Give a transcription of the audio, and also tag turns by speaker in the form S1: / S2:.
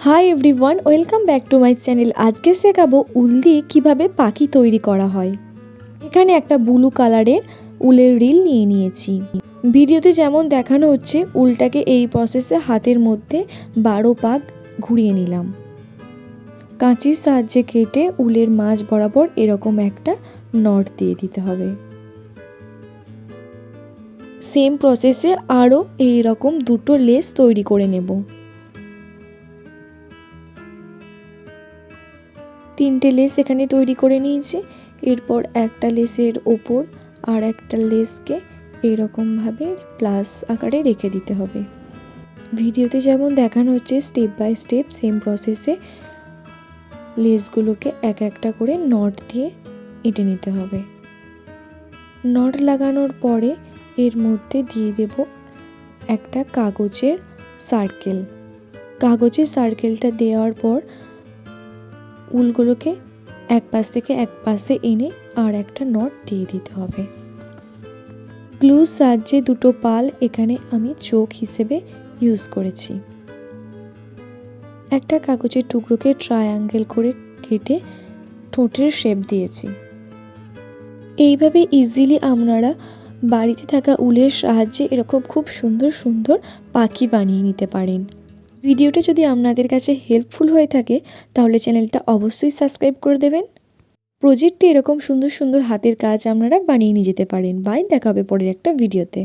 S1: Hi everyone, welcome back to my channel. আজকে শেখাবো উল দিয়ে কীভাবে পাখি তৈরি করা হয়। এখানে একটা ব্লু কালারের উলের রিল নিয়ে নিয়েছি। ভিডিওতে যেমন দেখানো হচ্ছে উলটাকে এই প্রসেসে হাতের মধ্যে 12 পাক ঘুরিয়ে নিলাম। কাঁচির সাহায্যে কেটে উলের মাঝ বরাবর এরকম একটা নট দিয়ে দিতে হবে। সেম প্রসেসে আরও এইরকম দুটো লেস তৈরি করে নেব। 3টে লেস এখানে তৈরি করে নিয়েছি। এরপর একটা লেসের ওপর আর একটা লেসকে এইরকমভাবে প্লাস আকারে রেখে দিতে হবে। ভিডিওতে যেমন দেখানো হচ্ছে স্টেপ বাই স্টেপ সেম প্রসেসে লেসগুলোকে এক একটা করে নট দিয়ে এঁটে নিতে হবে। নট লাগানোর পরে এর মধ্যে দিয়ে দেব একটা কাগজের সার্কেল। কাগজের সার্কেলটা দেওয়ার পর উলগুলোকে এক পাশ থেকে এক পাশে এনে আর একটা নট দিয়ে দিতে হবে। গ্লুর সাহায্যে দুটো পাল এখানে আমি চোখ হিসেবে ইউজ করেছি। একটা কাগজের টুকরোকে ট্রায়াঙ্গেল করে কেটে ঠোঁটের শেপ দিয়েছি। এইভাবে ইজিলি আপনারা বাড়িতে থাকা উলের সাহায্যে এরকম খুব সুন্দর সুন্দর পাখি বানিয়ে নিতে পারেন। ভিডিওটা যদি আপনাদের কাছে হেল্পফুল হয়ে থাকে তাহলে চ্যানেলটা অবশ্যই সাবস্ক্রাইব করে দেবেন। প্রজেক্টে এরকম সুন্দর সুন্দর হাতের কাজ আপনারা বানিয়ে নিয়ে যেতে পারেন। বাই, দেখা হবে পরের একটা ভিডিওতে।